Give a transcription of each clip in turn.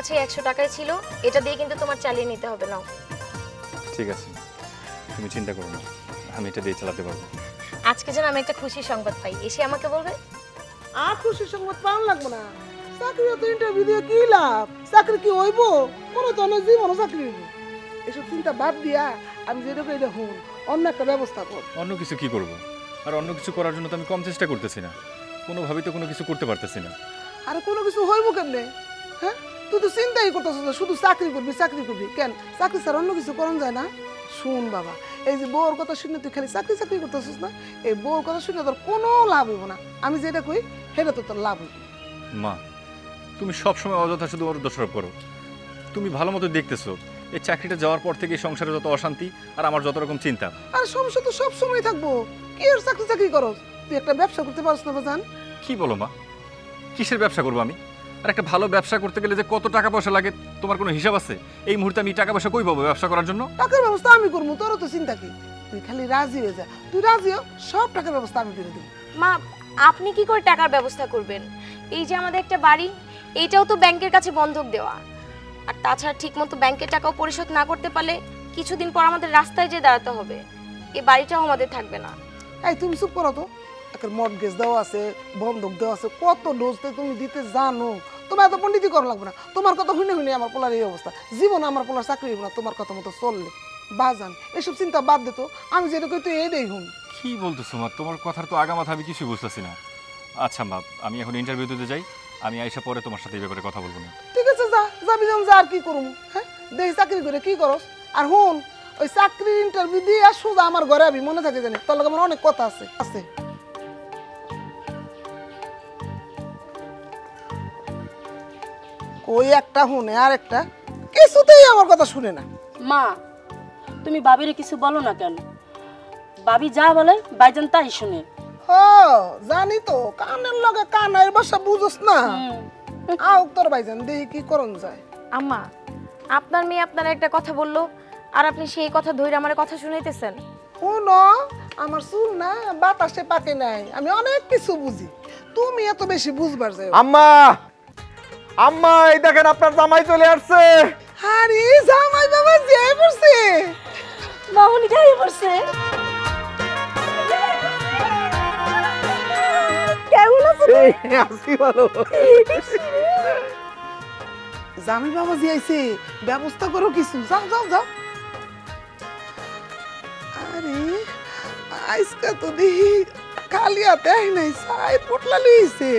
কাছে 100 টাকাই ছিল, এটা দিয়ে কিন্তু তোমার চালিয়ে নিতে হবে না। ঠিক আছে, তুমি চিন্তা করো না, আমি এটা দিয়ে চালাতে পারবো। আজকে যেন আমি একটা খুশি সংবাদ পাই, এসে আমাকে বলবে। আর খুশি সংবাদ পাওয়া লাগবে না, চাকরি তো ইন্টারভিউ দিয়ে কি লাভ, চাকরি কি হইব, মনে তো না জীবনও চাকরি হইব। এসব চিন্তা বাদ দিয়া আমি যেটা এটা হুন অন্য একটা ব্যবস্থা কর। অন্য কিছু কি করব? আর অন্য কিছু করার জন্য তো আমি কম চেষ্টা করতেছি না, কোনোভাবেই তো কোনো কিছু করতে পারতেছি না। আরে কোনো কিছু হইব কেমনে? হ্যাঁ, তুই তো চিন্তাই করতেছিস না, শুধু চাকরি করবি চাকরি করবি। কেন চাকরি ছাড়া অন্য কিছু করন যায় না? শুন বাবা, এই যে বউর কথা শুনে তুই খালি চাকরি চাকরি করতেছিস না, এই বউর কথা শুনে তোর কোনো লাভ হইব না। আমি যেটা কই সেটা তো তোর লাভ হইব। মা, তুমি সবসময় অযথা শুধু ওর দোষারোপ করো। তুমি ভালো মতো দেখতেছো এই চাকরিটা যাওয়ার পর থেকে সংসারে যত অশান্তি আর আমার যত রকম চিন্তা। আর সমস্যা তো সব সময় থাকবো, কি আর চাকরি চাকরি করো? তুই একটা ব্যবসা করতে পারছ না বাজান? কি বলো মা, কিসের ব্যবসা করবো আমি? আর একটা ভালো ব্যবসা করতে গেলে যে কত টাকা পয়সা লাগে তোমার কোনো হিসাব আছে? এই মুহূর্তে আমি টাকা পয়সা কই পাবো ব্যবসা করার জন্য? টাকার ব্যবস্থা আমি করবো, তোরও তো চিন্তা কি? তুই খালি রাজি হয়ে যা, তুই রাজি হ, সব টাকার ব্যবস্থা আমি করে দেবো। মা, আপনি কি করে টাকার ব্যবস্থা করবেন? এই যে আমাদের একটা বাড়ি, এইটাও তো ব্যাংকের কাছে বন্ধক দেওয়া। আর তাছাড়া ঠিকমতো ব্যাংকের টাকাও পরিশোধ না করতে পারলে কিছুদিন পর আমাদের রাস্তায় যেয়ে দাঁড়াতে হবে, এই বাড়িটাও আমাদের থাকবে না। এই তুমি চুপ করো তো, একটা মর্টগেজ দেওয়া আছে, বন্ধক দেওয়া আছে, কত ডোজতে তুমি দিতে জানো? তোমার এত পণ্ডিতি করা লাগবে না। তোমার কথা শুনে শুনে আমার পোলার এই অবস্থা, জীবন আমার পোলার চাকরি হইব না তোমার কথা মতো চললে। বাজান এসব চিন্তা বাদ দে তো, আমি যেটা কই তুই এইটাই হুন। কি বলতেছো মা, তোমার কথার তো আগা মাথা আমি কিছুই বুঝতেছি না। আচ্ছা মা, আমি এখন ইন্টারভিউ দিতে যাই, আমি আইসা পরে তোমার সাথে এই ব্যাপারে কথা বলবো না। ঠিক আছে, যা যাবি যখন যা, আর কি করুম? হ্যাঁ, দেখি চাকরি করে কি করস। আর হুন, ওই চাকরির ইন্টারভিউ দিয়ে আর সোজা আমার ঘরে আবি, মনে থাকে জানি, তোর লগে আমার অনেক কথা আছে আছে। কই একটা হুনে আর একটা কিছুতেই আমার কথা শুনে না। মা, তুমি বাবিরে কিছু বলো না কেন? বাবি যা বলে বাইজান তাই শুনে। হ, জানি তো, কানের লগে কানের ভাষা বুঝোস না। আও তোর ভাইজান দেখি কি করন যায়। আম্মা, আপনার মেয়ে আপনার একটা কথা বললো আর আপনি সেই কথা ধরে আমার কথা শুনাইতেছেন। শুনো, আমার চুল না বাতাসে পাকে নাই, আমি অনেক কিছু বুঝি, তুমি এত বেশি বুঝবার যাও। আম্মা, আম্মা এই দেখেন আপনার জামাই চলে আসছে। আরে জামাই বাবা যাই পড়ছে, মামুনি যাই পড়ছে। কেমন আছে? এই আসি ভালো। জামাই বাবা জি আইছে, ব্যবস্থা করো কিছু, যাও যাও যাও। আরে আজকে তো দেখি খালি হাতে আই নাই, সাই পোটলা লইছে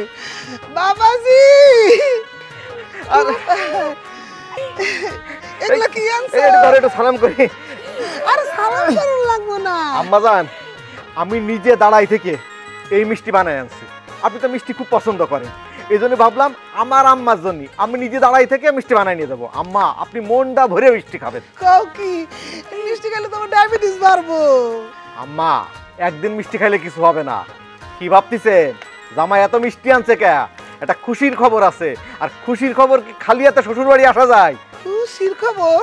বাবাজি। আর এগুলা কি আনছো? এই ধরে একটু সালাম করি। আরে সালাম করুন লাগবো না। আম্মা জান, আমি নিজে দাঁড়াই থেকে এই মিষ্টি বানাই আনছি। আপনি তো মিষ্টি খুব পছন্দ করেন, এই জন্য ভাবলাম আমার আম্মার জন্য আমি নিজে দাঁড়াই থেকে মিষ্টি বানাই নিয়ে যাবো। আম্মা আপনি মনটা ভরে মিষ্টি খাবেন। কাও কি মিষ্টি খেলে তোমার ডায়াবেটিস বাড়বো। আম্মা একদিন মিষ্টি খাইলে কিছু হবে না। কি ভাবতেছেন জামাই এত মিষ্টি আনছে কে? একটা খুশির খবর আছে, আর খুশির খবর কি খালি হাতে শ্বশুর বাড়ি আসা যায়? খুশির খবর?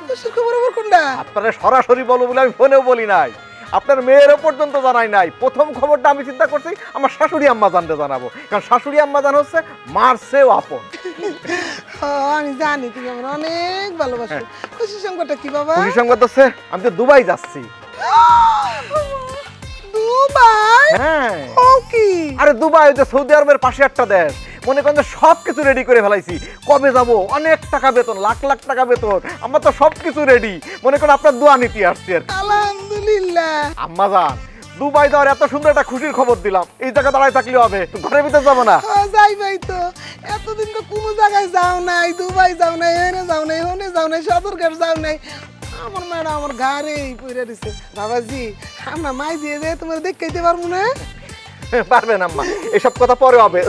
খুশির খবর আবার কোনটা? আপনারা সরাসরি বলো বলে আমি ফোনেও বলি নাই, আপনার মেয়েরও পর্যন্ত জানাই নাই। প্রথম খবরটা আমি চিন্তা করছি আমার শাশুড়ি আম্মা জানতে জানাবো, কারণ শাশুড়ি আম্মা জান হচ্ছে মার চেয়েও আপন। আমি জানি তুমি আমার অনেক ভালোবাসো। খুশির সংবাদটা কি বাবা? খুশি সংবাদ হচ্ছে আমি তো দুবাই যাচ্ছি। দুবাই? হ্যাঁ। ও কি? আরে দুবাই তো সৌদি আরবের পাশে একটা দেশ, মনে করেন সব কিছু রেডি করে ফেলাইছি। কবে যাব? অনেক টাকা বেতন, লাখ লাখ টাকা বেতন, আমার তো সব কিছু রেডি। মনে করেন আপনার দোয়া নিতে আসছি আর। আলহামদুলিল্লাহ। আম্মা জান, দুবাই যাওয়ার এত সুন্দর একটা খুশির খবর দিলাম, এই জায়গা দাঁড়ায় থাকলে হবে? তো ঘরের ভিতরে যাবো না? যাই ভাই, তো এতদিন তো কোনো জায়গায় যাও নাই, দুবাই যাও নাই, এনে যাও নাই, ওনে যাও নাই, সদরঘাট যাও নাই। আমার ম্যাডাম আমার ঘাড়েই পইরা দিছে। বাবাজি আমরা মাই দিয়ে যে তোমার দেখাইতে পারবো না? পারবেন আম্মা, এসব কথা পরে হবে।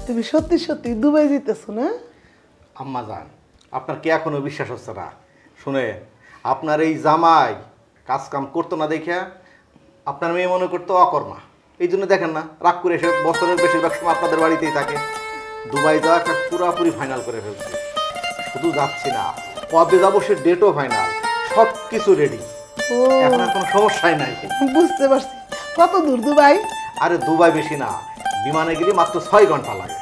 তুমি সত্যি সত্যি দুবাই যেতেছো না? আম্মা যান, আপনার কি এখনো বিশ্বাস হচ্ছে না? শুনে, আপনার এই জামাই কাজ কাম করতো না দেখে আপনার মেয়ে মনে করতো অকর্মা। এই জন্য দেখেন না, রাগ করে এসে বছরের বেশিরভাগ সময় আপনাদের বাড়িতেই থাকে। দুবাই যাওয়া একটা পুরাপুরি ফাইনাল করে ফেলছে। শুধু যাচ্ছি না, কবে যাবো সে ডেটও ফাইনাল, সব কিছু রেডি। ও এখন আর কোনো সমস্যাই নাই। বুঝতে পারছি। কত দূর দুবাই? আরে দুবাই বেশি না, বিমানে গেলে মাত্র 6 ঘন্টা লাগে।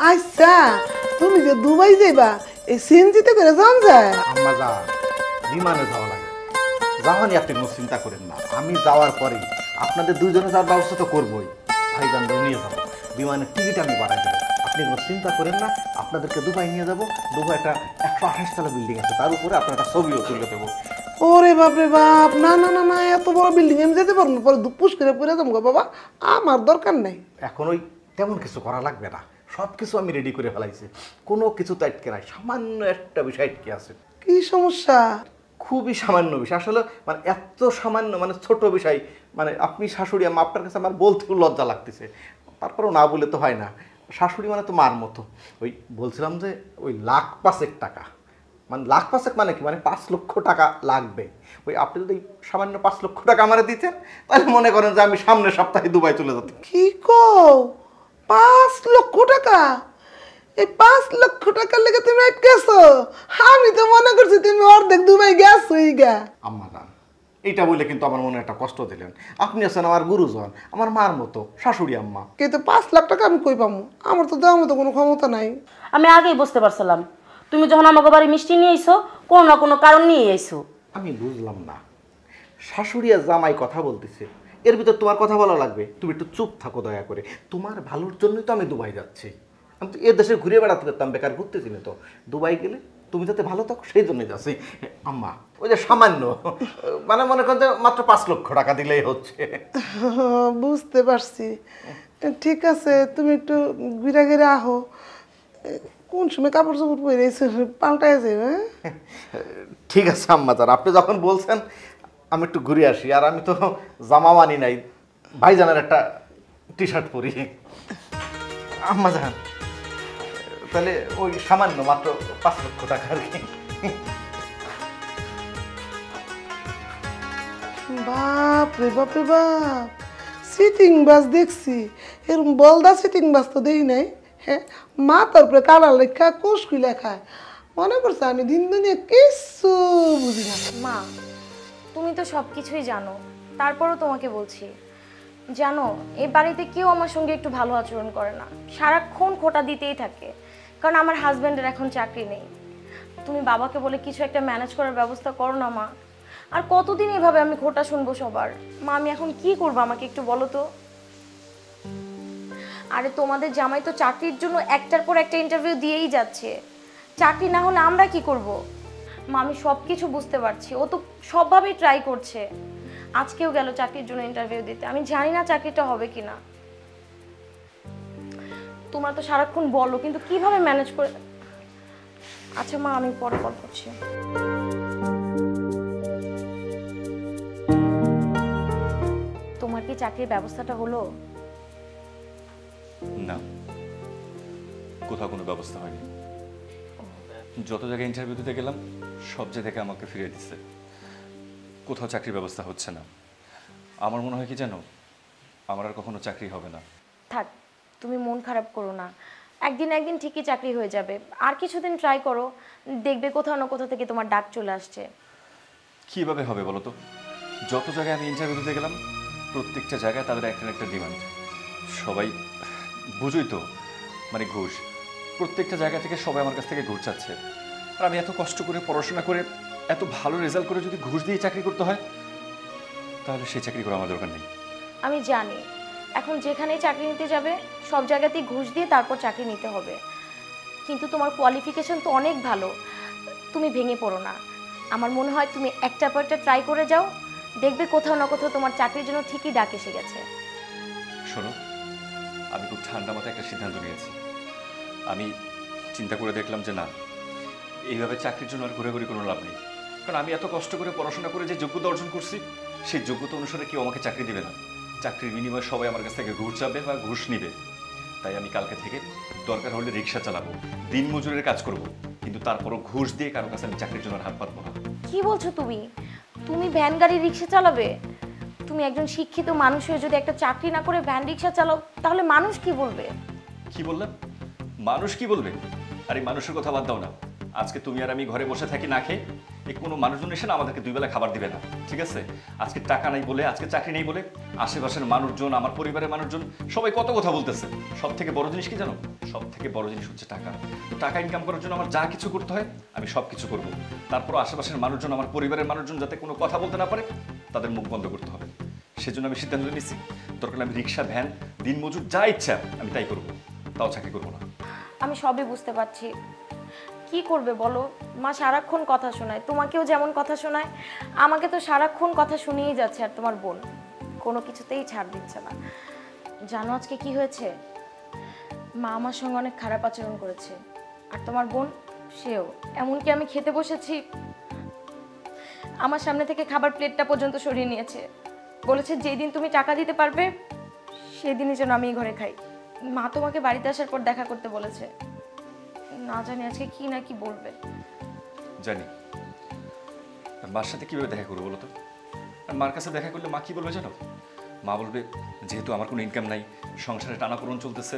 আচ্ছা, তুমি যে দুবাই যাইবা এই সিএনজিতে করে যান যায়? আম্মা যান, বিমানে যাওয়া লাগে। যাওয়ানি আপনি কোনো চিন্তা করেন না, আমি যাওয়ার পরেই আপনাদের দুইজনে যাওয়ার ব্যবস্থা তো করবোই। ভাইজানরাও নিয়ে যাবো, বিমানের টিকিট আমি পাঠাই দেবো। আপনি কোনো চিন্তা করেন না, আপনাদেরকে দুবাই নিয়ে যাবো। দুবাই একটা 128 তলা বিল্ডিং আছে, তার উপরে আপনার একটা ছবিও তুলে দেবো। ওরে বাপরে বাপ, না না না না, এত বড় বিল্ডিং আমি যেতে পারবো না, পরে দুপুস করে পড়ে যাবো গো বাবা, আমার দরকার নেই। এখন ওই তেমন কিছু করা লাগবে না, সব কিছু আমি রেডি করে ফেলাইছি। কোনো কিছু তো আটকে নাই, সামান্য একটা বিষয় আটকে আছে। কি সমস্যা? খুবই সামান্য বিষয়, আসলে মানে এত সামান্য, মানে ছোট বিষয়, মানে আপনি শাশুড়ি আম্মা, আপনার কাছে আমার বলতেও লজ্জা লাগতেছে, তারপরেও না বলে তো হয় না। শাশুড়ি মানে তো মার মতো। ওই বলছিলাম যে ওই 1,05,000 টাকা, মানে 1,05,000 মানে কি, মানে 5 লক্ষ টাকা লাগবে। ওই আপনি যদি সামান্য 5 লক্ষ টাকা আমারে দিতেন, তাহলে মনে করেন যে আমি সামনের সপ্তাহে দুবাই চলে যেতাম। কি কও? 5 লক্ষ টাকা? এই 5 লক্ষ টাকার লেগে তুমি আটকেছো? আমি তো মনে করছি তুমি অর্ধেক দুবাই গেছোই গা। আম্মা জান, এইটা বলে কিন্তু আমার মনে একটা কষ্ট দিলেন। আপনি আছেন আমার গুরুজন, আমার মার মতো শাশুড়ি আম্মা। কিন্তু 5 লাখ টাকা আমি কই পাবো? আমার তো দেওয়ার মতো কোনো ক্ষমতা নাই। আমি আগেই বুঝতে পারছিলাম তুমি যখন আমাকে বাড়ি মিষ্টি নিয়ে আইছো, কোনো না কোনো কারণ নিয়ে আইছো। আমি বুঝলাম না, শাশুড়ি আর জামাই কথা বলতেছে, এর ভিতর তোমার কথা বলা লাগবে? তুমি একটু চুপ থাকো দয়া করে। তোমার ভালোর জন্যই তো আমি দুবাই যাচ্ছি। আমি তো এ দেশে ঘুরে বেড়াতে পারতাম, বেকার ঘুরতেছি না তো। দুবাই গেলে তুমি যাতে ভালো থাকো সেই জন্যই যাচ্ছি। আম্মা, ওই যে সামান্য, মানে মনে করেন যে মাত্র 5 লক্ষ টাকা দিলেই হচ্ছে। বুঝতে পারছি। ঠিক আছে, তুমি একটু ঘুরে ঘুরে আহো। কোন সময় কাপড় চোপড় পরে পাল্টায় যাবে? ঠিক আছে আম্মা জান, আপনি যখন বলছেন আমি একটু ঘুরে আসি। আর আমি তো জামা মানি নাই, ভাইজানের একটা টি শার্ট পরি। আম্মা জান, তাহলে ওই সামান্য মাত্র 5 লক্ষ টাকা আর কি। বাপ রে বাপ রে বাপ, সিটিং বাস দেখছি, এরকম বলদা সিটিং বাস তো দেখি নাই। হ্যাঁ, মাথার উপরে কালার লেখা, কুশকুই লেখায়, মনে করছে আমি দিন দুনিয়া কিছু বুঝি না। মা, তুমি তো সব কিছুই জানো, তারপরও তোমাকে বলছি, জানো এই বাড়িতে কেউ আমার সঙ্গে একটু ভালো আচরণ করে না, সারাক্ষণ খোঁটা দিতেই থাকে, কারণ আমার হাজব্যান্ডের এখন চাকরি নেই। তুমি বাবাকে বলে কিছু একটা ম্যানেজ করার ব্যবস্থা করো না মা। আর কতদিন এভাবে আমি খোঁটা শুনবো সবার? মা, আমি এখন কি করবো আমাকে একটু বলো তো। আরে তোমাদের জামাই তো চাকরির জন্য একটার পর একটা ইন্টারভিউ দিয়েই যাচ্ছে, চাকরি না হলে আমরা কি করব? মা, আমি সব কিছু বুঝতে পারছি, ও তো সবভাবেই ট্রাই করছে। আজকেও গেল চাকরির জন্য ইন্টারভিউ দিতে, আমি জানি না চাকরিটা হবে কিনা। তোমরা তো সারাক্ষণ বলো, কিন্তু কিভাবে ম্যানেজ করে। আচ্ছা মা, আমি পরে কল করছি। তোমার কি চাকরির ব্যবস্থাটা হলো? না, কোথাও কোনো ব্যবস্থা হয়নি। যত জায়গায় ইন্টারভিউ দিতে গেলাম সব জায়গা থেকে আমাকে ফিরিয়ে দিচ্ছে, কোথাও চাকরির ব্যবস্থা হচ্ছে না। আমার মনে হয় কি জানো, আমার আর কখনো চাকরি হবে না। থাক, তুমি মন খারাপ করো না, একদিন একদিন ঠিকই চাকরি হয়ে যাবে। আর কিছুদিন ট্রাই করো, দেখবে কোথাও না কোথাও থেকে তোমার ডাক চলে আসছে। কীভাবে হবে বলো তো? যত জায়গায় আমি ইন্টারভিউ দিতে গেলাম প্রত্যেকটা জায়গায় তাদের একটা না একটা ডিমান্ড। সবাই বুঝোই তো, মানে ঘুষ। প্রত্যেকটা জায়গা থেকে সবাই আমার কাছ থেকে ঘুষ চাচ্ছে। আর আমি এত কষ্ট করে পড়াশোনা করে এত ভালো রেজাল্ট করে যদি ঘুষ দিয়ে চাকরি করতে হয়, তাহলে সেই চাকরি করা আমার দরকার নেই। আমি জানি, এখন যেখানেই চাকরি নিতে যাবে সব জায়গাতেই ঘুষ দিয়ে তারপর চাকরি নিতে হবে, কিন্তু তোমার কোয়ালিফিকেশন তো অনেক ভালো, তুমি ভেঙে পড়ো না। আমার মনে হয় তুমি একটা পর একটা ট্রাই করে যাও, দেখবে কোথাও না কোথাও তোমার চাকরির জন্য ঠিকই ডাক এসে গেছে। শোনো, আমি খুব ঠান্ডা মাথায় একটা সিদ্ধান্ত নিয়েছি। আমি চিন্তা করে দেখলাম যে না, এইভাবে চাকরির জন্য আর ঘুরে কোনো লাভ নেই। কারণ আমি এত কষ্ট করে পড়াশোনা করে যে যোগ্যতা অর্জন করছি, সেই যোগ্যতা অনুসারে কেউ আমাকে চাকরি দেবে না। চাকরির বিনিময়ে সবাই আমার কাছ থেকে ঘুষ চাবে বা ঘুষ নিবে। তাই আমি কালকে থেকে দরকার হলে রিক্সা চালাবো, দিন মজুরের কাজ করব, কিন্তু তারপরও ঘুষ দিয়ে কারো কাছে আমি চাকরির জন্য হাত পাতবো না। কি বলছো তুমি? তুমি ভ্যান গাড়ি রিক্সা চালাবে? তুমি একজন শিক্ষিত মানুষ হয়ে যদি একটা চাকরি না করে ভ্যান রিক্সা চালাও, তাহলে মানুষ কি বলবে? কি বললাম? মানুষ কি বলবে? আরে মানুষের কথা বাদ দাও না। আজকে তুমি আর আমি ঘরে বসে থাকি না খেয়ে, এই কোনো মানুষজন এসে না আমাদেরকে দুই বেলা খাবার দিবে না, ঠিক আছে? আজকে টাকা নাই বলে, আজকে চাকরি নেই বলে আশেপাশের মানুষজন, আমার পরিবারের মানুষজন সবাই কত কথা বলতেছে। সব থেকে বড় জিনিস কি জানো? সব থেকে বড় জিনিস হচ্ছে টাকা। তো টাকা ইনকাম করার জন্য আমার যা কিছু করতে হয় আমি সব কিছু করবো। তারপর আশেপাশের মানুষজন, আমার পরিবারের মানুষজন যাতে কোনো কথা বলতে না পারে, তাদের মুখ বন্ধ করতে হবে। সেজন্য আমি সিদ্ধান্ত নিচ্ছি, দরকার আমি রিক্সা, ভ্যান, দিনমজুর যা ইচ্ছা আমি তাই করবো, তাও চাকরি করবো না। আমি সবই বুঝতে পারছি। কি করবে বলো? মা সারাক্ষণ কথা শোনায়, তোমাকেও যেমন কথা শোনায়, আমাকে তো সারাক্ষণ কথা শুনিয়েই যাচ্ছে। আর তোমার বোন কোনো কিছুতেই ছাড় দিচ্ছে না। জানো আজকে কি হয়েছে? মা আমার সঙ্গে অনেক খারাপ আচরণ করেছে, আর তোমার বোন সেও। এমনকি আমি খেতে বসেছি, আমার সামনে থেকে খাবার প্লেটটা পর্যন্ত সরিয়ে নিয়েছে। বলেছে যেই দিন তুমি টাকা দিতে পারবে সেদিনই যেন আমি এই ঘরে খাই। মা তোমাকে বাড়িতে আসার পর দেখা করতে বলেছে। না জানি আজকে কি না কি বলবে। জানি। আর মার সাথে কিভাবে দেখা করবো বলো তো? আর মার কাছে দেখা করলে মা কি বলবে জানো? মা বলবে যেহেতু আমার কোনো ইনকাম নাই, সংসারে টানাপোড়েন চলতেছে,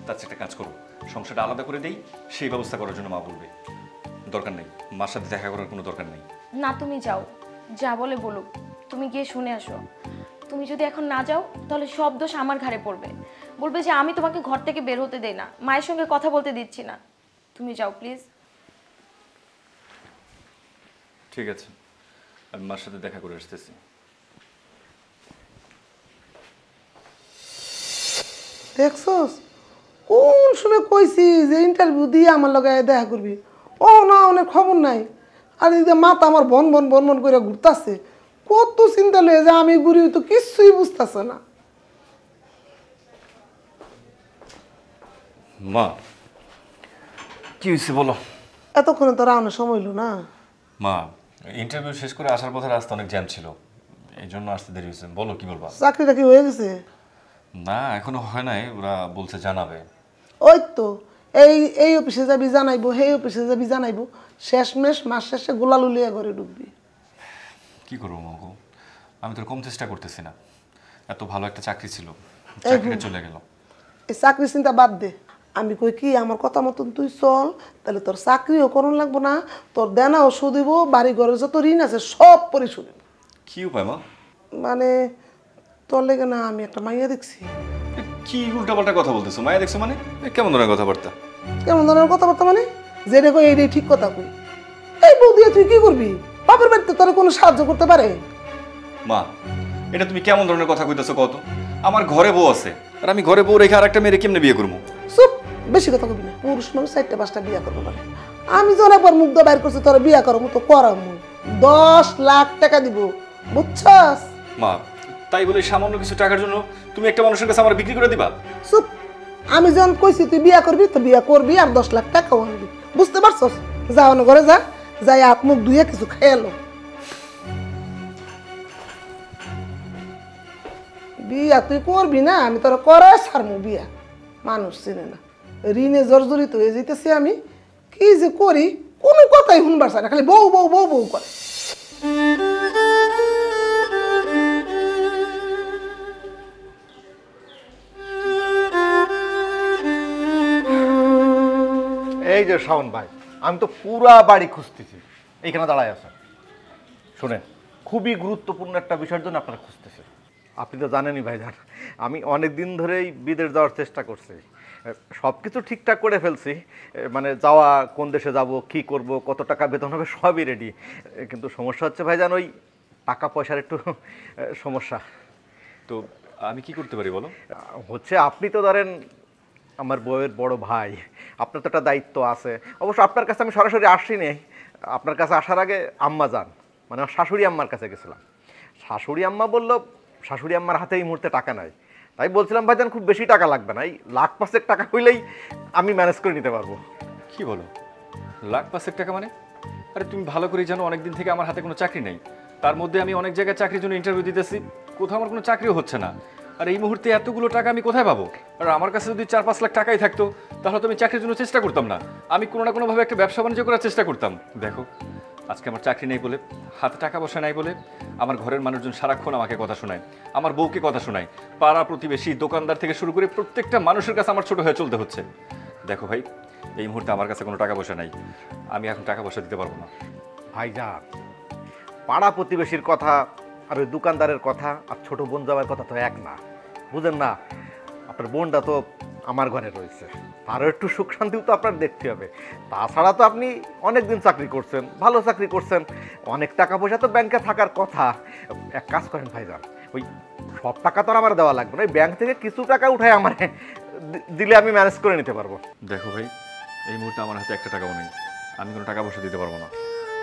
তার চেয়ে একটা কাজ করো, সংসারটা আলাদা করে দেই, সেই ব্যবস্থা করার জন্য মা বলবে। দরকার নেই, মার সাথে দেখা করার কোনো দরকার নেই। না, তুমি যাও, যা বলে বলুক, তুমি গিয়ে শুনে আসো। তুমি যদি এখন না যাও তাহলে সব দোষ আমার ঘাড়ে পড়বে। বলবে যে আমি তোমাকে ঘর থেকে বের হতে দেই না, মায়ের সঙ্গে কথা বলতে দিচ্ছি না। তুমি যাও প্লিজ। ঠিক আছে, আমি মার সাথে দেখা করে আসতেছি। দেখছস কোন শুনে কইছি যে ইন্টারভিউ দিয়ে আমার লগে দেখা করবি? ও না, অনেক খবর নাই। আর এই যে মাথা আমার বন বন বন বন করে ঘুরতাছে, কত চিন্তা লয়ে যে আমি ঘুরি, তো কিছুই বুঝতেছে না। মা কি হয়েছে বলো? এতক্ষণে তো রাওয়ানোর সময় হইলো না। মা ইন্টারভিউ শেষ করে আসার পথে রাস্তা অনেক জ্যাম ছিল, এই জন্য আসতে দেরি হয়েছে। বলো কি বলবা? চাকরিটা কি হয়ে গেছে? না এখনো হয় নাই, ওরা বলছে জানাবে। ওই তো এই এই অফিসে যাবি জানাইবো, সেই অফিসে যাবি জানাইবো, শেষমেশ মাস শেষে গোলালুলিয়া ঘরে ঢুকবি। কি করবো মগো, আমি তোর কম চেষ্টা করতেছি না। এত ভালো একটা চাকরি ছিল, চাকরিটা চলে গেল। এই চাকরি চিন্তা বাদ দে। আমি কই কি, আমার কথা মতন তুই চল, তাহলে তোর চাকরিও করুন লাগবো না, তোর দেনাও শুধিব, বাড়ি ঘরের যত ঋণ আছে সব পরিশোধ। কি উপায় মা? মানে তোর লেগে না আমি একটা মাইয়া দেখছি। কি উল্টাপাল্টা কথা বলতেছো? মায়া দেখছো মানে? কেমন ধরনের কথাবার্তা? কেমন ধরনের কথাবার্তা মানে? যেটা কই এইটাই ঠিক কথা কই। এই বউ দিয়ে তুই কি করবি? বাপের বাড়িতে তোর কোনো সাহায্য করতে পারে? মা এটা তুমি কেমন ধরনের কথা কইতেছো কত? আমার ঘরে বউ আছে, আর আমি ঘরে বউ রেখে আর একটা মেয়েরে কেমনে বিয়ে করবো? চুপ, বেশি কথা কবি না। পুরুষ মানুষ 4টা 5টা বিয়া করবো পারে। আমি যখন একবার মুখ দিয়ে বাইর করছি তোরা বিয়া করবো, তো করামু 10 লাখ টাকা দিব, বুঝছস? মা তাই বলে সামান্য কিছু টাকার জন্য তুমি একটা মানুষের কাছে আমার বিক্রি করে দিবা? চুপ, আমি যখন কইছি তুই বিয়া করবি তো বিয়া করবি, আর 10 লাখ টাকাও আনবি, বুঝতে পারছস? যা অন্য ঘরে যা, যাই হাত মুখ ধুয়ে কিছু খেয়ালো। বিয়া তুই করবি না, আমি তোর করে ছাড়মু বিয়া। মানুষ চিনে না, ঋণে জর্জরিত হয়ে যেতেছি আমি। কি যে করি কোনো কথাই শুনবার চাই না, খালি বউ বউ বউ বউ করে। এই যে শাওন ভাই, আমি তো পুরা বাড়ি খুঁজতেছি, এইখানে দাঁড়ায় আছে। শুনেন, খুবই গুরুত্বপূর্ণ একটা বিষয়ের জন্য আপনারা খুঁজতেছি। আপনি তো জানেনই ভাইজান, আমি অনেক দিন ধরেই বিদেশ যাওয়ার চেষ্টা করছি, সব কিছু ঠিকঠাক করে ফেলছি। মানে যাওয়া, কোন দেশে যাব, কি করব, কত টাকা বেতন হবে, সবই রেডি। কিন্তু সমস্যা হচ্ছে ভাইজান, ওই টাকা পয়সার একটু সমস্যা। তো আমি কি করতে পারি বলো? হচ্ছে আপনি তো ধরেন আমার বউয়ের বড় ভাই, আপনার তো একটা দায়িত্ব আছে। অবশ্য আপনার কাছে আমি সরাসরি আসিনি, আপনার কাছে আসার আগে আম্মা যান, মানে আমার শাশুড়ি আম্মার কাছে গেছিলাম। শাশুড়ি আম্মা বলল শাশুড়ি আম্মার হাতে এই মুহূর্তে টাকা নাই। তাই বলছিলাম ভাইজান খুব বেশি টাকা লাগবে না, এই 1,05,000 টাকা হইলেই আমি ম্যানেজ করে নিতে পারবো। কি বলো 1,05,000 টাকা মানে? আরে তুমি ভালো করেই জানো অনেকদিন থেকে আমার হাতে কোনো চাকরি নেই, তার মধ্যে আমি অনেক জায়গায় চাকরির জন্য ইন্টারভিউ দিতেছি, কোথাও আমার কোনো চাকরিও হচ্ছে না। আর এই মুহূর্তে এতগুলো টাকা আমি কোথায় পাবো? আর আমার কাছে যদি 4-5 লাখ টাকাই থাকতো তাহলে তো আমি চাকরির জন্য চেষ্টা করতাম না, আমি কোনো না কোনোভাবে একটা ব্যবসা বাণিজ্য করার চেষ্টা করতাম। দেখো আজকে আমার চাকরি নেই বলে, হাতে টাকা পয়সা নাই বলে আমার ঘরের মানুষজন সারাক্ষণ আমাকে কথা শোনায়, আমার বউকে কথা শোনায়, পাড়া প্রতিবেশী দোকানদার থেকে শুরু করে প্রত্যেকটা মানুষের কাছে আমার ছোট হয়ে চলতে হচ্ছে। দেখো ভাই, এই মুহূর্তে আমার কাছে কোনো টাকা পয়সা নাই, আমি এখন টাকা পয়সা দিতে পারবো না। ভাইজান, পাড়া প্রতিবেশীর কথা আর ওই দোকানদারের কথা আর ছোট বোন জামাইয়ের কথা তো এক না, বুঝেন না? আপনার বোনটা তো আমার ঘরে রয়েছে, তারও একটু সুখ শান্তিও তো আপনার দেখতে হবে। তাছাড়া তো আপনি অনেক দিন চাকরি করছেন, ভালো চাকরি করছেন, অনেক টাকা পয়সা তো ব্যাংকে থাকার কথা। এক কাজ করেন ভাইজান, ওই সব টাকা তো আর আমার দেওয়া লাগবে না, ওই ব্যাংক থেকে কিছু টাকা উঠায় আমার দিলে আমি ম্যানেজ করে নিতে পারবো। দেখো ভাই, এই মুহূর্তে আমার হাতে একটা টাকাও নেই, আমি কোনো টাকা পয়সা দিতে পারবো না।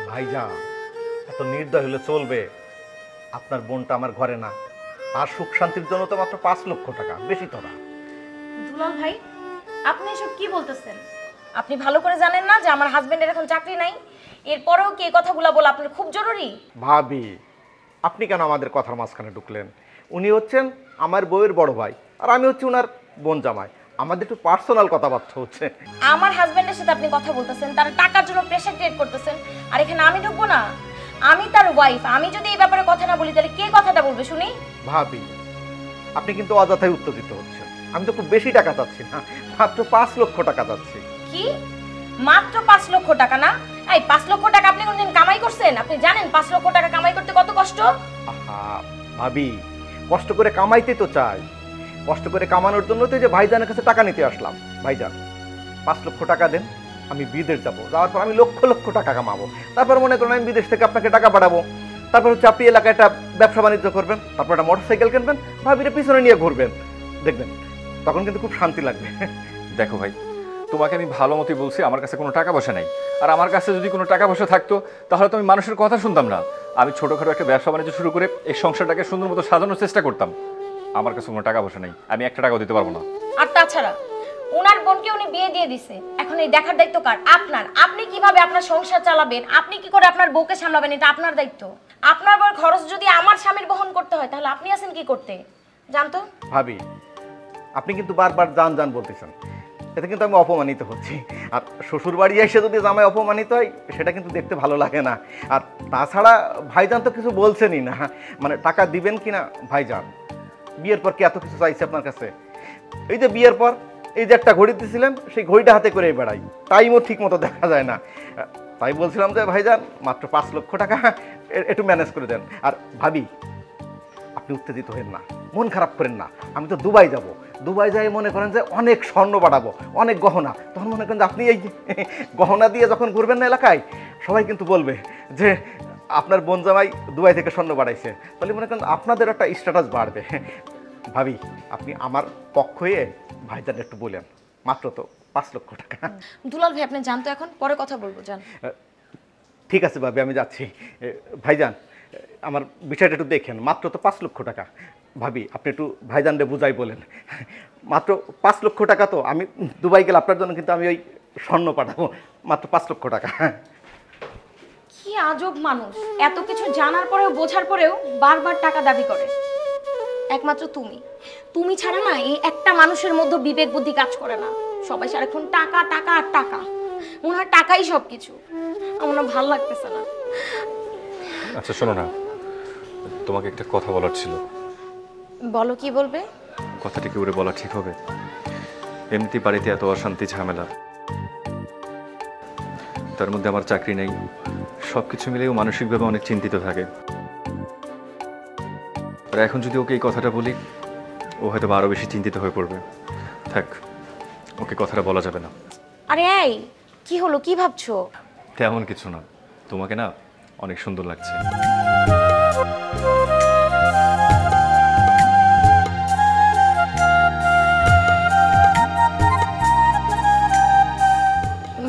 ভাইজান, এত নির্দয় হলে চলবে? আপনার বোনটা আমার ঘরে না, আর সুখ শান্তির জন্য তো মাত্র 5 লক্ষ টাকা, বেশি তো না। দুলাল ভাই, আপনি এসব কি বলতেছেন? আপনি ভালো করে জানেন না যে আমার হাজবেন্ডের এখন চাকরি নাই? এরপরেও কি এই কথাগুলো বলা আপনার খুব জরুরি? ভাবি, আপনি কেন আমাদের কথার মাঝখানে ঢুকলেন? উনি হচ্ছেন আমার বউয়ের বড় ভাই, আর আমি হচ্ছি ওনার বোন জামাই, আমাদের একটু পার্সোনাল কথাবার্তা হচ্ছে। আমার হাজবেন্ডের সাথে আপনি কথা বলতেছেন, তার টাকার জন্য প্রেসার ক্রিয়েট করতেছেন, আর এখানে আমি ঢুকবো না? আমি তার ওয়াইফ, আমি যদি এই ব্যাপারে কথা না বলি তাহলে কে কথাটা বলবে শুনি? ভাবি, আপনি কিন্তু অযথাই উত্তেজিত হচ্ছেন। আমি তো খুব বেশি টাকা চাচ্ছি না, মাত্র 5 লক্ষ টাকা চাচ্ছি। কি মাত্র 5 লক্ষ টাকা? না, এই 5 লক্ষ টাকা আপনি কোনদিন কামাই করছেন? আপনি জানেন 5 লক্ষ টাকা কামাই করতে কত কষ্ট? আহা ভাবি, কষ্ট করে কামাইতে তো চাই, কষ্ট করে কামানোর জন্য তো যে ভাইজানের কাছে টাকা নিতে আসলাম। ভাইজান, 5 লক্ষ টাকা দেন, আমি বিদেশ যাবো, যাওয়ার পর আমি লক্ষ লক্ষ টাকা কামাবো, তারপর মনে করেন আমি বিদেশ থেকে আপনাকে টাকা পাঠাবো, তারপর হচ্ছে আপনি এলাকায় একটা ব্যবসা বাণিজ্য করবেন, তারপর একটা মোটরসাইকেল কিনবেন, ভাবিরে পিছনে নিয়ে ঘুরবেন, দেখবেন তখন কিন্তু খুব শান্তি লাগবে। দেখো ভাই, তোমাকে আমি ভালো মতোই বলছি আমার কাছে কোনো টাকা পয়সা নেই, আর আমার কাছে যদি কোনো টাকা পয়সা থাকতো তাহলে তো আমি মানুষের কথা শুনতাম না, আমি ছোটোখাটো একটা ব্যবসা বাণিজ্য শুরু করে এই সংসারটাকে সুন্দর মতো সাজানোর চেষ্টা করতাম। আমার কাছে কোনো টাকা পয়সা নেই, আমি একটা টাকাও দিতে পারবো না। আর তাছাড়া ওনার বোনকে উনি বিয়ে দিয়ে দিছে, এখন এই দেখার দায়িত্ব কার? আপনার। আপনি কিভাবে আপনার সংসার চালাবেন, আপনি কি করে আপনার বউকে সামলাবেন, এটা আপনার দায়িত্ব। আপনার বউর খরচ যদি আমার স্বামীর বহন করতে হয় তাহলে আপনি আছেন কি করতে, জানতো? ভাবি, আপনি কিন্তু বারবার জান জান বলতেছেন, এতে কিন্তু আমি অপমানিত হচ্ছি। আর শ্বশুর বাড়ি এসে যদি জামাই অপমানিত হয় সেটা কিন্তু দেখতে ভালো লাগে না। আর তাছাড়া ভাইজান তো কিছু বলছেনই না, মানে টাকা দিবেন কি না? ভাইজান, বিয়ের পর কি এত কিছু চাইছে আপনার কাছে? এই যে বিয়ের পর এই যে একটা ঘড়ি দিয়েছিলেন, সেই ঘড়িটা হাতে করে বেড়াই, টাইমও ঠিক মতো দেখা যায় না। তাই বলছিলাম যে ভাইজান, মাত্র 5 লক্ষ টাকা একটু ম্যানেজ করে দেন। আর ভাবি, আপনি উত্তেজিত হবেন না, মন খারাপ করেন না, আমি তো দুবাই যাব, দুবাই যাই মনে করেন যে অনেক স্বর্ণ বাড়াবো, অনেক গহনা, তখন মনে করেন যে আপনি এই গহনা দিয়ে যখন ঘুরবেন না এলাকায়, সবাই কিন্তু বলবে যে আপনার বোন জামাই দুবাই থেকে স্বর্ণ বাড়াইছে, তাহলে মনে করেন আপনাদের একটা স্ট্যাটাস বাড়বে। ভাবি, আপনি আমার পক্ষ হয়ে ভাইজান একটু বলেন, মাত্র তো 5 লক্ষ টাকা। দুলাল ভাই, আপনি জানতো, এখন পরে কথা বলবো, জান। ঠিক আছে ভাবি, আমি যাচ্ছি। ভাইজান, আমার বিষয়টা একটু দেখেন, মাত্র তো 5 লক্ষ টাকা। ভাবি, আপনি একটু ভাইজানরে বুঝাই বলেন, মাত্র 5 লক্ষ টাকা, তো আমি দুবাই গেলে আপনার জন্য কিন্তু আমি ওই স্বর্ণ পাঠাবো, মাত্র 5 লক্ষ টাকা। কি আজব মানুষ, এত কিছু জানার পরেও বোঝার পরেও বারবার টাকা দাবি করে। একমাত্র তুমি ছাড়া না এই একটা মানুষের মধ্যে বিবেক বুদ্ধি কাজ করে না, সবাই সারাক্ষণ টাকা টাকা আর টাকা, মনে হয় টাকাই সব কিছু। আমার না ভালো লাগতেছে না। আচ্ছা শোনো না, তোমাকে একটা কথা বলার ছিল। বলো, কি বলবে? কথাটি কি করে বলা ঠিক হবে? এমনিতে বাড়িতে এত অশান্তি ঝামেলা, তার মধ্যে আমার চাকরি নেই, সব কিছু মিলেও মানসিকভাবে অনেক চিন্তিত থাকে। আর এখন যদি ওকে এই কথাটা বলি, ও হয়তো আরও বেশি চিন্তিত হয়ে পড়বে। থাক, ওকে কথাটা বলা যাবে না। আরে এই কি হলো, কি ভাবছো? তেমন কিছু না, তোমাকে না অনেক সুন্দর লাগছে।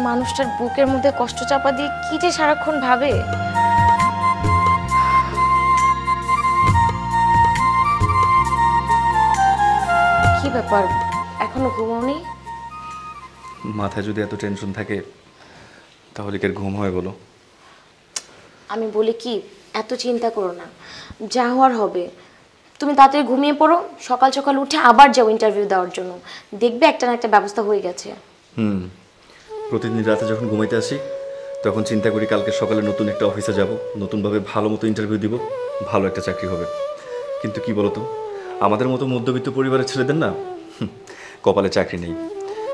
মানুষটার বুকের মধ্যে কষ্ট চাপা দিয়ে কি যে সারাক্ষণ ভাবে। কি ব্যাপার, এখনো ঘুমাওনি? মাথায় যদি এত টেনশন থাকে তাহলে কি আর ঘুম হয় বলো? আমি বলি কি, এত চিন্তা করো না, যা হওয়ার হবে। তুমি তাড়াতাড়ি ঘুমিয়ে পড়ো, সকাল সকাল উঠে আবার যাও ইন্টারভিউ দেওয়ার জন্য, দেখবে একটা না একটা ব্যবস্থা হয়ে গেছে। প্রতিদিন রাতে যখন ঘুমাইতে আসি তখন চিন্তা করি কালকে সকালে নতুন একটা অফিসে যাব, নতুনভাবে ভালো মতো ইন্টারভিউ দিব, ভালো একটা চাকরি হবে। কিন্তু কি বলতো, আমাদের মতো মধ্যবিত্ত পরিবারের ছেলেদের না কপালে চাকরি নেই।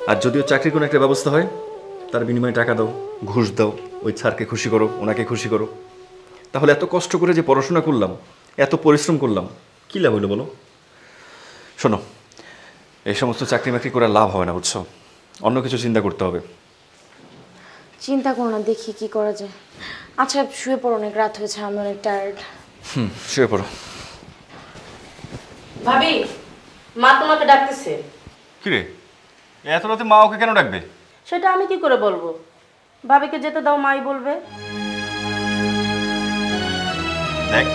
আর যদিও চাকরির কোনো একটা ব্যবস্থা হয়, তার বিনিময়ে টাকা দাও, ঘুষ দাও, ওই স্যারকে খুশি করো, ওনাকে খুশি করো। তাহলে এত কষ্ট করে যে পড়াশোনা করলাম, এত পরিশ্রম করলাম, কী লাভ হলো বলো? শোনো, এই সমস্ত চাকরি বাকরি করে লাভ হবে না, বুঝছো? অন্য কিছু চিন্তা করতে হবে। চিন্তা করো না, দেখি কি করা যায়। আচ্ছা শুয়ে পড়ো, অনেক রাত হয়েছে, আমি অনেক টায়ার্ড। শুয়ে পড়ো। ভাবি, মা তোমাকে ডাকতেছে। কিরে, এত রাতে মা ওকে কেন ডাকবে? সেটা আমি কি করে বলবো? ভাবিকে যেতে দাও, মাই বলবে। দেখ,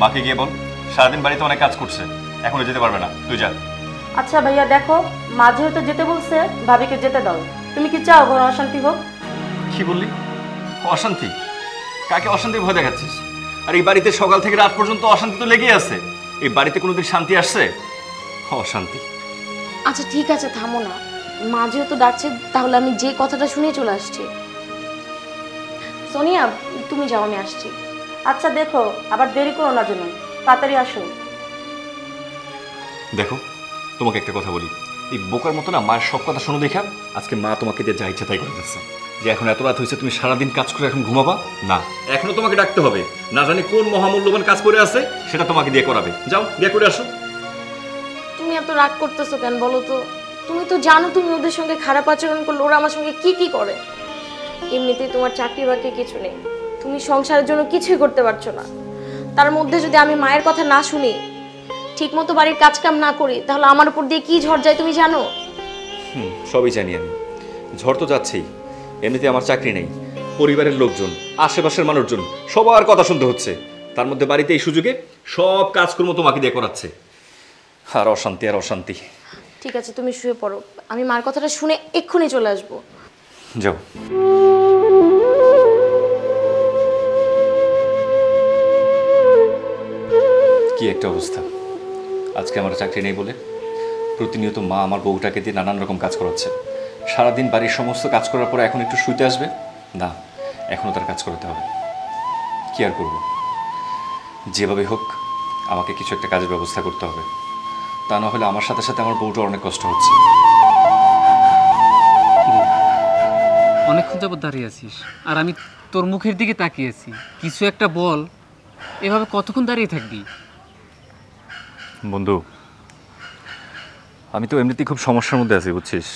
মাকে গিয়ে বল সারাদিন বাড়িতে অনেক কাজ করছে, এখনো যেতে পারবে না, তুই যা। আচ্ছা ভাইয়া, দেখো মা যেহেতু যেতে বলছে, ভাবিকে যেতে দাও। তুমি কি চাও ঘরে অশান্তি হোক? কি বললি? অশান্তি? কাকে অশান্তির ভয় দেখাচ্ছিস? আর এই বাড়িতে সকাল থেকে রাত পর্যন্ত অশান্তি তো লেগেই আছে। এই বাড়িতে কোনোদিন শান্তি আসছে? অশান্তি। আচ্ছা ঠিক আছে, থামো না। মা যেহেতু ডাকছে, তাহলে আমি যে কথাটা শুনে চলে আসছি। সোনিয়া, তুমি যাও, আমি আসছি। আচ্ছা দেখো, আবার দেরি করো না যেন, তাড়াতাড়ি আসো। দেখো, তোমাকে একটা কথা বলি, এই বোকার মতো না মায়ের সব কথা শোনো দেখা আজকে মা তোমাকে দিয়ে যা ইচ্ছা তাই করে দিচ্ছে। যে এখন এত রাত হয়েছে, তুমি সারাদিন কাজ করে এখন ঘুমাবা না, এখনো তোমাকে ডাকতে হবে। না জানি কোন মহামূল্যবান কাজ করে আছে, সেটা তোমাকে দিয়ে করাবে। যাও, গিয়ে করে আসো। তুমি এত রাগ করতেছো কেন বলো তো? তুমি তো জানো তুমি ওদের সঙ্গে খারাপ আচরণ করলে ওরা আমার সঙ্গে কি কি করে। এমনিতেই তোমার চাকরি বাকরি কিছু নেই, তুমি সংসারের জন্য কিছুই করতে পারছো না। তার মধ্যে যদি আমি মায়ের কথা না শুনি, ঠিক মতো বাড়ির কাজ কাম না করি, তাহলে আমার উপর দিয়ে কি ঝড় যায় তুমি জানো? সবই জানি আমি, ঝড় তো যাচ্ছেই। এমনিতে আমার চাকরি নেই, পরিবারের লোকজন, আশেপাশের মানুষজন সবার কথা শুনতে হচ্ছে। তার মধ্যে বাড়িতে এই সুযোগে সব কাজকর্ম তোমাকে দিয়ে করাচ্ছে। আর অশান্তি আর অশান্তি। ঠিক আছে, তুমি শুয়ে পড়ো, আমি মার কথাটা শুনে এক্ষুনি চলে আসবো। যাও। কি একটা অবস্থা! আজকে আমার চাকরি নেই বলে প্রতিনিয়ত মা আমার বউটাকে দিয়ে নানান রকম কাজ করাচ্ছে। সারাদিন বাড়ির সমস্ত কাজ করার পরে এখন একটু শুইতে আসবে না, এখনও তার কাজ করতে হবে। কি আর করব, যেভাবে হোক আমাকে কিছু একটা কাজের ব্যবস্থা করতে হবে। তা না হলে আমার সাথে সাথে আমার বউটার অনেক কষ্ট হচ্ছে। অনেকক্ষণ যাবত দাঁড়িয়ে আছিস আর আমি তোর মুখের দিকে তাকিয়েছি, কিছু একটা বল। এভাবে কতক্ষণ দাঁড়িয়ে থাকবি? বন্ধু, আমি তো এমনিতেই খুব সমস্যার মধ্যে আছি, বুঝছিস?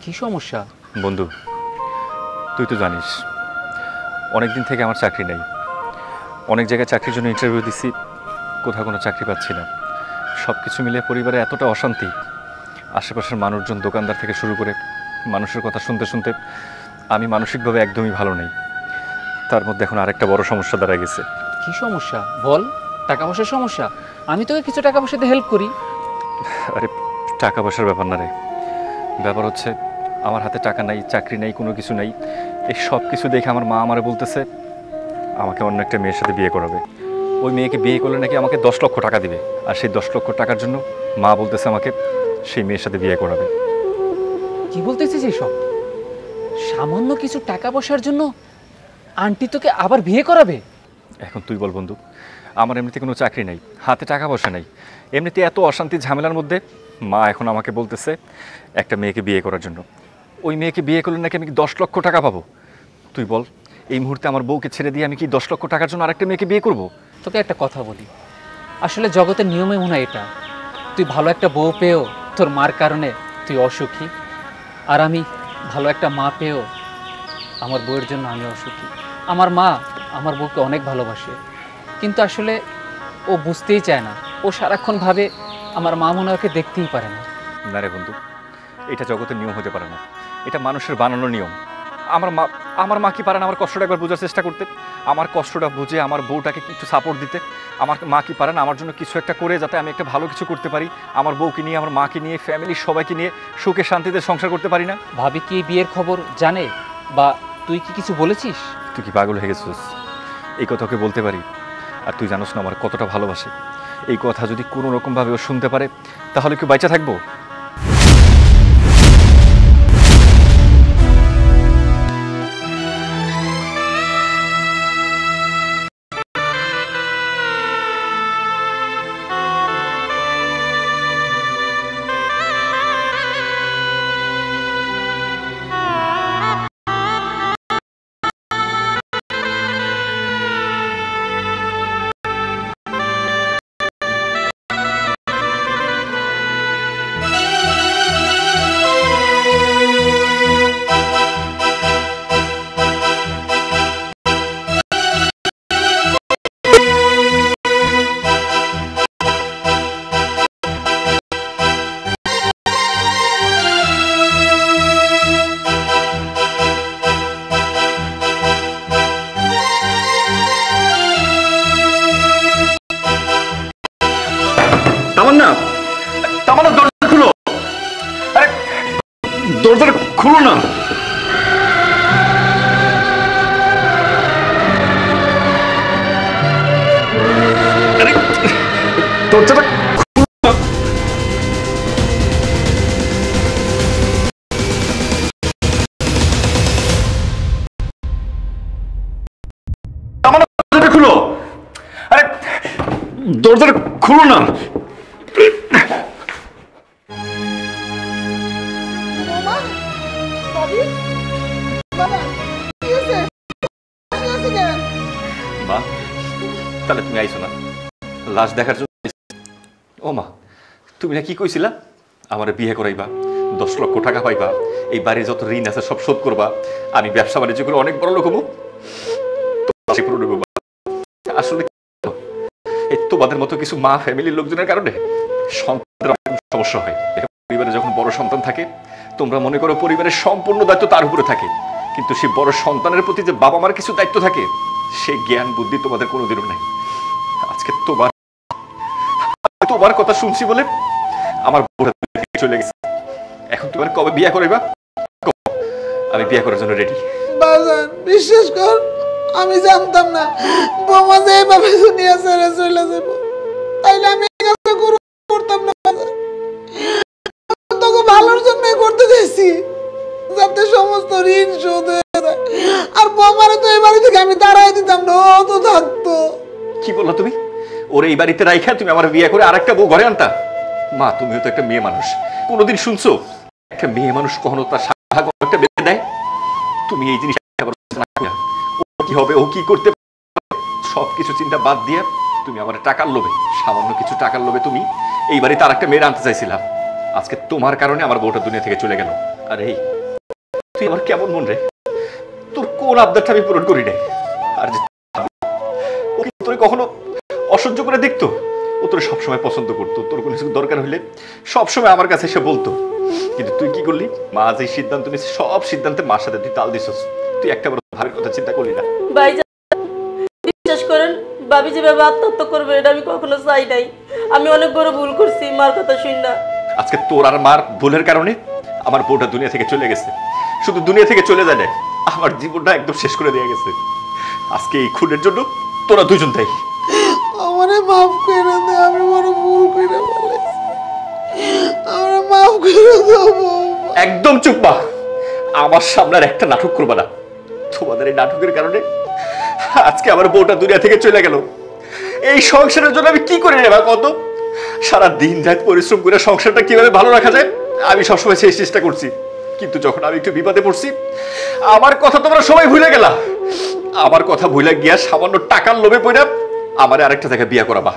কি সমস্যা? বন্ধু, তুই তো জানিস অনেক দিন থেকে আমার চাকরি নেই। অনেক জায়গায় চাকরির জন্য ইন্টারভিউ দিচ্ছি, কোথাও কোনো চাকরি পাচ্ছি না। সব কিছু মিলে পরিবারে এতটা অশান্তি, আশেপাশের মানুষজন, দোকানদার থেকে শুরু করে মানুষের কথা শুনতে শুনতে আমি মানসিকভাবে একদমই ভালো নেই। তার মধ্যে এখন আরেকটা বড় সমস্যা দাঁড়ায় গেছে। কি সমস্যা বল? টাকা পয়সার সমস্যা? আমি তোকে কিছু টাকা পয়সাতে হেল্প করি। আরে টাকা পয়সার ব্যাপার না রে, ব্যাপার হচ্ছে আমার হাতে টাকা নাই, চাকরি নেই, কোনো কিছু নাই। এই সব কিছু দেখে আমার মা আমারে বলতেছে আমাকে অন্য একটা মেয়ের সাথে বিয়ে করাবে। ওই মেয়েকে বিয়ে করলে নাকি আমাকে 10 লক্ষ টাকা দিবে, আর সেই 10 লক্ষ টাকার জন্য মা বলতেছে আমাকে সেই মেয়ের সাথে বিয়ে করাবে। কি বলতেছিস এসব? সামান্য কিছু টাকা পয়সার জন্য আন্টি তোকে আবার বিয়ে করাবে? এখন তুই বল বন্ধু, আমার এমনিতে কোনো চাকরি নেই, হাতে টাকা পয়সা নেই, এমনিতে এত অশান্তি ঝামেলার মধ্যে মা এখন আমাকে বলতেছে একটা মেয়েকে বিয়ে করার জন্য। ওই মেয়েকে বিয়ে করলে নাকি আমি 10 লক্ষ টাকা পাবো। তুই বল, এই মুহূর্তে আমার বউকে ছেড়ে দিয়ে আমি কি 10 লক্ষ টাকার জন্য আরেকটা মেয়েকে বিয়ে করব? তোকে একটা কথা বলি, আসলে জগতের নিয়মে মনে হয় এটা। তুই ভালো একটা বউ পেয়েও তোর মার কারণে তুই অসুখী, আর আমি ভালো একটা মা পেয়েও আমার বউয়ের জন্য আমি অসুখী। আমার মা আমার বউকে অনেক ভালোবাসে, কিন্তু আসলে ও বুঝতেই চায় না। ও সারাক্ষণ ভাবে আমার মা মনে হয় ওকে দেখতেই পারে না। না রে বন্ধু, এটা জগতের নিয়ম হতে পারে না, এটা মানুষের বানানো নিয়ম। আমার মা কি পারে না আমার কষ্টটা একবার বোঝার চেষ্টা করতে, আমার কষ্টটা বুঝে আমার বউটাকে একটু সাপোর্ট দিতে? আমার মা কি পারে না আমার জন্য কিছু একটা করে যাতে আমি একটা ভালো কিছু করতে পারি, আমার বউকে নিয়ে, আমার মাকে নিয়ে, ফ্যামিলির সবাইকে নিয়ে সুখে শান্তিতে সংসার করতে পারি না? ভাবি কি বিয়ের খবর জানে, বা তুই কি কিছু বলেছিস? তুই কি পাগল হয়ে গেছিস? এই কথা ওকে বলতে পারি? আর তুই জানোস না আমার কতটা ভালোবাসে। এই কথা যদি কোনো রকমভাবে ও শুনতে পারে তাহলে কি বাইচা থাকবো? তামান্না, তামান্না দরজা খুলো। আরে দরজাটা খুলো না। আরে দরজাটা খুলো না। তামান্না দরজাটা খুলো। আরে দরজাটা খুলো না। মা, তাহলে তুমি আইছো না লাশ দেখার জন্য? ও মা, তুমি না কি কইছিলা আমার বিয়ে করাইবা, 10 লক্ষ টাকা পাইবা, এই বাড়ির যত ঋণ আছে সব শোধ করবা, আমি ব্যবসা বাণিজ্য করে অনেক বড় লোক হবো। আসলে এই তোমাদের মতো কিছু মা ফ্যামিলির লোকজনের কারণে সন্তানদের অনেক সমস্যা হয়। পরিবারে যখন বড় সন্তান থাকে তোমরা মনে করো পরিবারের সম্পূর্ণ দায়িত্ব তার উপরে থাকে, কিন্তু সেই বড় সন্তানের প্রতি যে বাবা মার কিছু দায়িত্ব থাকে সেই জ্ঞান বুদ্ধি তোমাদের কোনোদিনও নাই। আজকে তোমার কথা শুনছি বলে আমার চলে গেছে। এখন তোমার কবে বিয়ে করাইবা? আমি বিয়ে করার জন্য রেডি। বাজান বিশ্বাস কর, আমি জানতাম না বৌমা যে এইভাবে দুনিয়া ছেড়ে চলে যাবো, তাইলে আমি এই কাজটা করতাম না। বাজান তোকে ভালোর জন্যই করতে চাইছি, যাতে সমস্ত ঋণ শোধ হয়ে যায়। আর বৌমারে তো এই বাড়ি থেকে আমি তাড়াই দিতাম না, ও তো থাকতো। কি বললো তুমি? ওর এই বাড়িতে রাইখা তুমি আমার বিয়ে করে আরেকটা বউ ঘরে আনতা? মা, তুমিও তো একটা মেয়ে মানুষ, কোনোদিন শুনছো একটা মেয়ে মানুষ কখনো তার একটা বেঁধে দেয়? তুমি এই জিনিস ও কি হবে, ও কি করতে, সবকিছু চিন্তা বাদ দিয়ে তুমি আমার টাকার লোভে, সামান্য কিছু টাকার লোভে তুমি এই বাড়িতে আর একটা মেয়ে আনতে চাইছিলাম। আজকে তোমার কারণে আমার বউটা দুনিয়া থেকে চলে গেল। আর এই তুই আমার কেমন মন রে? তোর কোন আবদারটা আমি পূরণ করি নাই? আর যে ও কি তোর কখনো অসহ্য করে দেখতো? ও তোর সবসময় পছন্দ করতো, তোর কোনো কিছু দরকার হইলে সবসময় আমার কাছে এসে বলতো। কিন্তু তুই কি করলি? মা যে সিদ্ধান্ত নিয়েছে সব সিদ্ধান্তে মার সাথে তুই তাল দিছিস। তুই একটা বড় ভাবের কথা চিন্তা করলি না। ভাইজান বিশ্বাস করেন, ভাবি যেভাবে আত্মহত্যা করবে এটা আমি কখনো চাই নাই। আমি অনেক বড় ভুল করছি মার কথা শুন না। আজকে তোর আর মার ভুলের কারণে আমার বউটা দুনিয়া থেকে চলে গেছে। শুধু দুনিয়া থেকে চলে যায় না, আমার জীবনটা একদম শেষ করে দেয়া গেছে। আজকে এই খুনের জন্য তোরা দুজন তাই। আমারে মাফ করে দে, আমি বড় ভুল করে ফেলেছি, আমারে মাফ করে দাও বৌমা। একদম চুপ মা, আমার সামনে আর একটা নাটক করবা না। তোমাদের এই নাটকের কারণে আজকে আমার বউটা দুনিয়া থেকে চলে গেল। এই সংসারের জন্য আমি কি করে নেবা কত? সারা দিন রাত পরিশ্রম করে সংসারটা কিভাবে ভালো রাখা যায় আমি সবসময় সেই চেষ্টা করছি, কিন্তু যখন আমি একটু বিপদে পড়ছি আমার কথা তোমরা সবাই ভুলে গেলা। আমার কথা ভুলে গিয়া সামান্য টাকার লোভে পড়া আমার আরেকটা জায়গায় বিয়ে করাবা।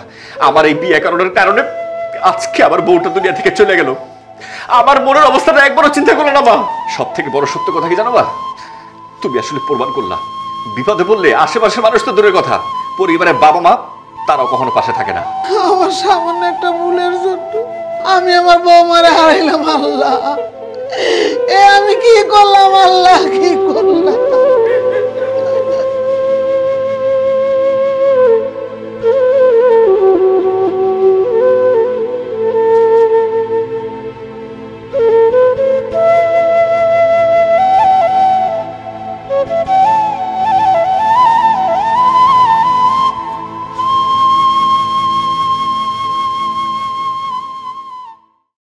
আমার এই বিয়ে করানোর কারণে আজকে আমার বউটা দুনিয়া থেকে চলে গেল। আমার মনের অবস্থাটা একবারও চিন্তা করলো না মা। সব থেকে বড় সত্য কথা কি জানো মা? তুমি আসলে প্রমাণ করলা বিপদে পড়লে আশেপাশের মানুষ তো দূরের কথা, পরিবারের বাবা মা তারাও কখনো পাশে থাকে না। আমার সামান্য একটা ভুলের জন্য আমি আমার বৌমারে হারাইলাম। আল্লাহ, এ আমি কি করলাম? আল্লাহ কি করলাম?